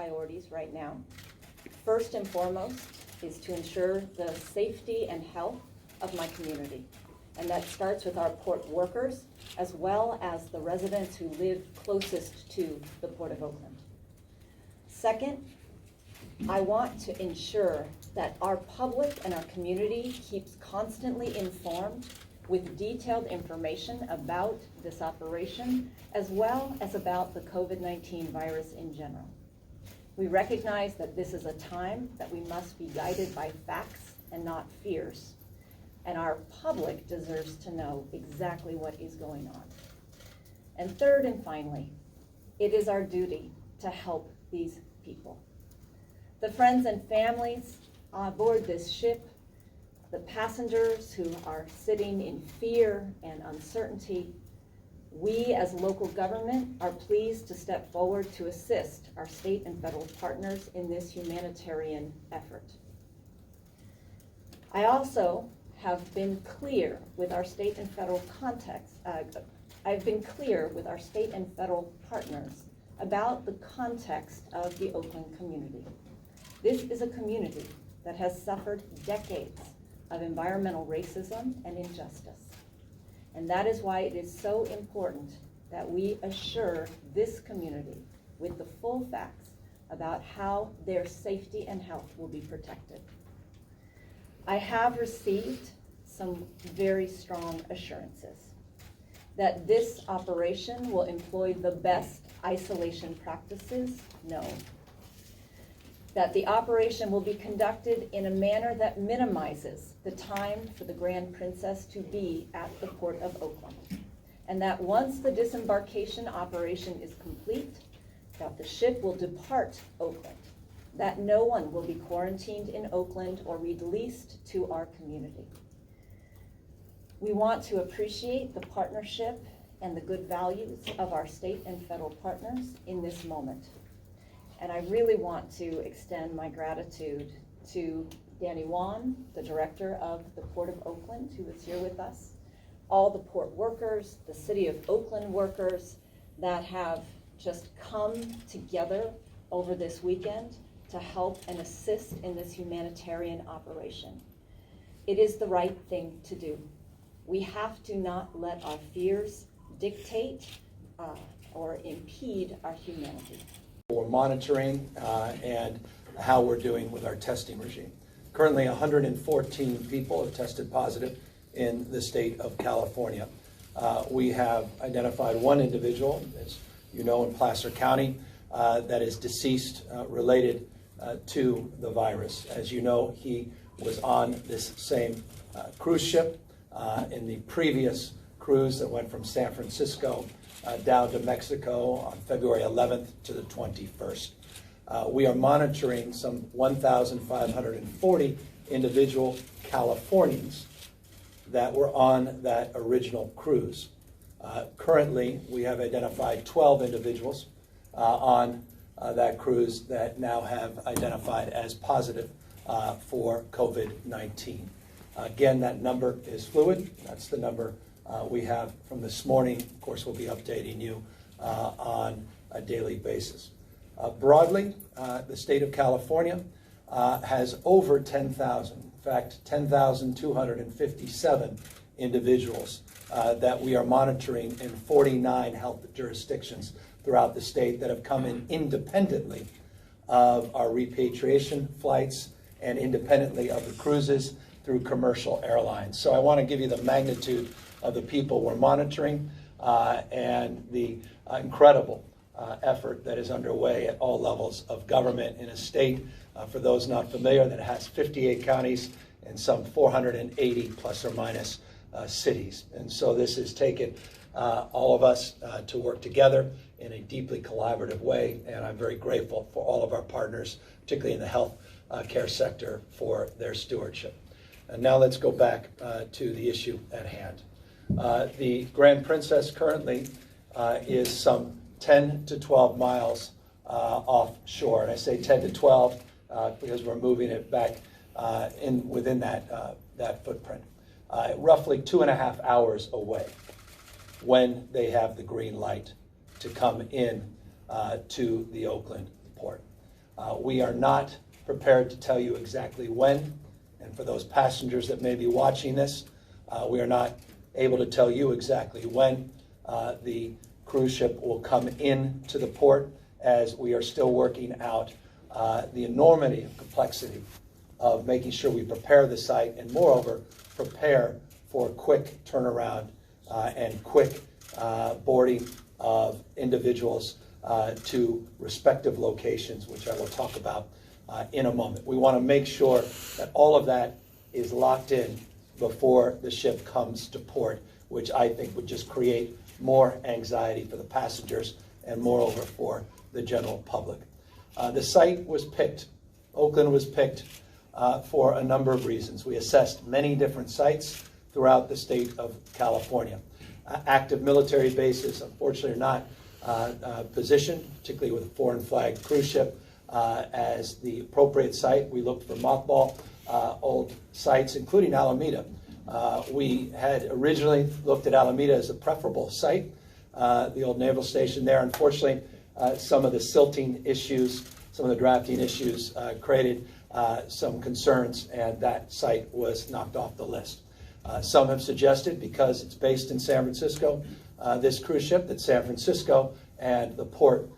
priorities right now. First and foremost is to ensure the safety and health of my community. And that starts with our port workers, as well as the residents who live closest to the Port of Oakland. Second, I want to ensure that our public and our community keeps constantly informed with detailed information about this operation, as well as about the COVID-19 virus in general. We recognize that this is a time that we must be guided by facts and not fears. And our public deserves to know exactly what is going on. And third and finally, it is our duty to help these people. The friends and families aboard this ship, the passengers who are sitting in fear and uncertainty, we as local government are pleased to step forward to assist our state and federal partners in this humanitarian effort. I also have been clear with our state and federal I've been clear with our state and federal partners about the context of the Oakland community. This is a community that has suffered decades of environmental racism and injustice. And that is why it is so important that we assure this community with the full facts about how their safety and health will be protected. I have received some very strong assurances that this operation will employ the best isolation practices known, that the operation will be conducted in a manner that minimizes the time for the Grand Princess to be at the Port of Oakland, and that once the disembarkation operation is complete, that the ship will depart Oakland, that no one will be quarantined in Oakland or released to our community. We want to appreciate the partnership and the good values of our state and federal partners in this moment. And I really want to extend my gratitude to Danny Wan, the director of the Port of Oakland, who is here with us, all the port workers, the City of Oakland workers that have just come together over this weekend to help and assist in this humanitarian operation. It is the right thing to do. We have to not let our fears dictate or impede our humanity. We're monitoring and how we're doing with our testing regime. Currently, 114 people have tested positive in the state of California. We have identified one individual, as you know, in Placer County, that is deceased related to the virus. As you know, he was on this same cruise ship in the previous cruise that went from San Francisco down to Mexico on February 11th to the 21st. We are monitoring some 1,540 individual Californians that were on that original cruise. Currently, we have identified 12 individuals on that cruise that now have identified as positive for COVID-19. Again, that number is fluid. That's the number we have from this morning. Of course, we'll be updating you on a daily basis. Broadly, the state of California has over 10,000, in fact, 10,257 individuals that we are monitoring in 49 health jurisdictions throughout the state that have come in independently of our repatriation flights and independently of the cruises through commercial airlines. So I want to give you the magnitude of the people we're monitoring and the incredible effort that is underway at all levels of government in a state, for those not familiar, that has 58 counties and some 480 plus or minus cities. And so this has taken all of us to work together in a deeply collaborative way, and I'm very grateful for all of our partners, particularly in the health care sector, for their stewardship. And now let's go back to the issue at hand. The Grand Princess currently is some 10 to 12 miles offshore. And I say 10 to 12 because we're moving it back within that footprint. Roughly 2.5 hours away when they have the green light to come in to the Oakland port. We are not prepared to tell you exactly when, and for those passengers that may be watching this, we are not able to tell you exactly when the cruise ship will come into the port, as we are still working out the enormity of complexity of making sure we prepare the site and, moreover, prepare for quick turnaround and quick boarding of individuals to respective locations, which I will talk about in a moment. We want to make sure that all of that is locked in before the ship comes to port, which I think would just create more anxiety for the passengers and, moreover, for the general public. The site was picked, Oakland was picked for a number of reasons. We assessed many different sites throughout the state of California. Active military bases, unfortunately, are not positioned, particularly with a foreign flag cruise ship, as the appropriate site. We looked for mothball old sites, including Alameda. We had originally looked at Alameda as a preferable site, the old naval station there. Unfortunately, some of the silting issues, some of the drafting issues created some concerns, and that site was knocked off the list. Some have suggested, because it's based in San Francisco, this cruise ship, that San Francisco and the port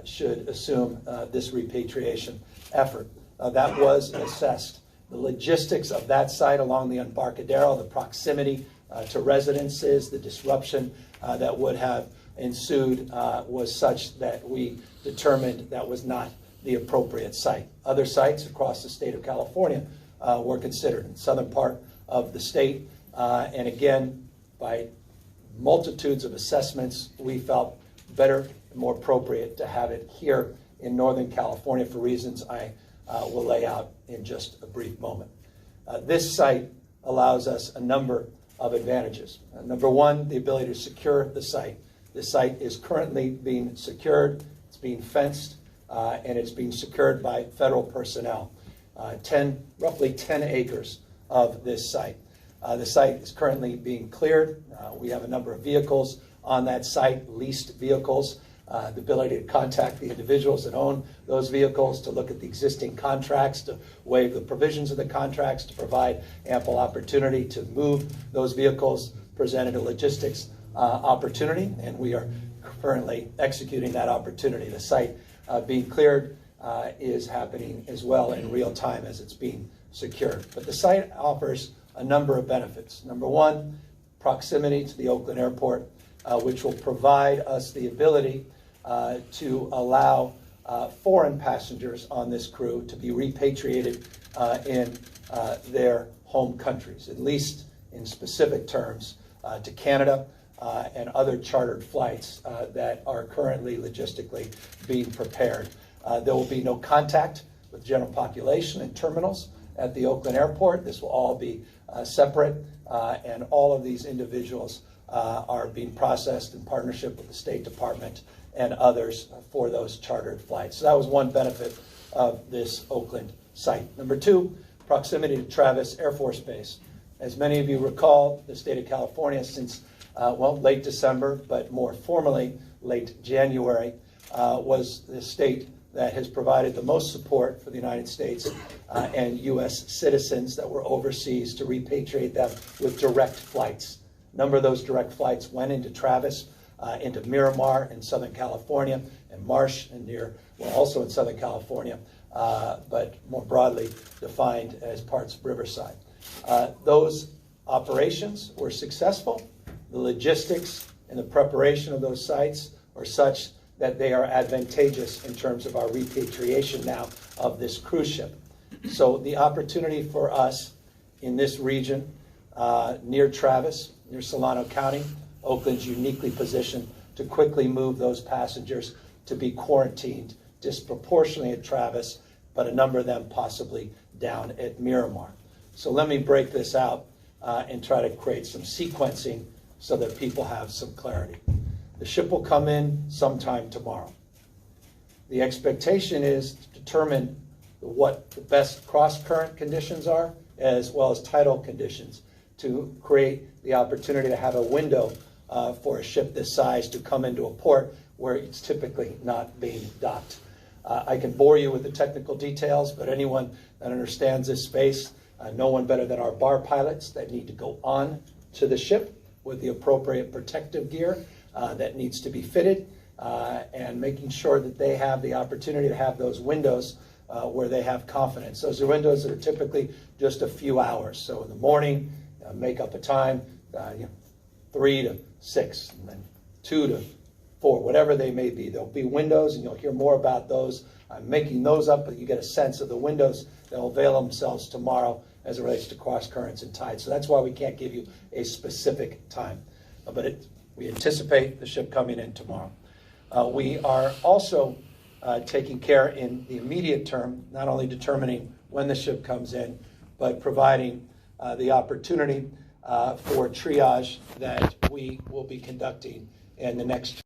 should assume this repatriation effort. That was assessed. The logistics of that site along the Embarcadero, the proximity to residences, the disruption that would have ensued was such that we determined that was not the appropriate site. Other sites across the state of California were considered in the southern part of the state, and again, by multitudes of assessments, we felt better and more appropriate to have it here in Northern California for reasons I will lay out in just a brief moment. This site allows us a number of advantages. Number one, the ability to secure the site. The site is currently being secured, it's being fenced, and it's being secured by federal personnel. Roughly 10 acres of this site. The site is currently being cleared. We have a number of vehicles on that site, leased vehicles, the ability to contact the individuals that own those vehicles, to look at the existing contracts, to waive the provisions of the contracts, to provide ample opportunity to move those vehicles, presented a logistics opportunity, and we are currently executing that opportunity. The site being cleared is happening as well in real time as it's being secured. But the site offers a number of benefits. Number one, proximity to the Oakland airport, which will provide us the ability to allow foreign passengers on this crew to be repatriated in their home countries, at least in specific terms, to Canada and other chartered flights that are currently logistically being prepared. There will be no contact with the general population and terminals at the Oakland airport. This will all be separate, and all of these individuals are being processed in partnership with the State Department and others for those chartered flights. So that was one benefit of this Oakland site. Number two, proximity to Travis Air Force Base. As many of you recall, the state of California, since late December, but more formally late January, was the state that has provided the most support for the United States and U.S. citizens that were overseas to repatriate them with direct flights. A number of those direct flights went into Travis, into Miramar in Southern California, and Marsh and also in Southern California, but more broadly defined as parts of Riverside. Those operations were successful. The logistics and the preparation of those sites are such that they are advantageous in terms of our repatriation now of this cruise ship. So the opportunity for us in this region, near Travis, near Solano County, Oakland's uniquely positioned to quickly move those passengers to be quarantined disproportionately at Travis, but a number of them possibly down at Miramar. So let me break this out and try to create some sequencing so that people have some clarity. The ship will come in sometime tomorrow. The expectation is to determine what the best cross-current conditions are, as well as tidal conditions, to create the opportunity to have a window for a ship this size to come into a port where it's typically not being docked. I can bore you with the technical details, but anyone that understands this space, no one better than our bar pilots that need to go on to the ship with the appropriate protective gear that needs to be fitted, and making sure that they have the opportunity to have those windows where they have confidence. Those are windows that are typically just a few hours. So in the morning, make up a time, 3 to 6, and then 2 to 4, whatever they may be. There'll be windows, and you'll hear more about those. I'm making those up, but you get a sense of the windows that will avail themselves tomorrow as it relates to cross currents and tides. So that's why we can't give you a specific time. But we anticipate the ship coming in tomorrow. We are also taking care in the immediate term, not only determining when the ship comes in, but providing the opportunity for triage that we will be conducting in the next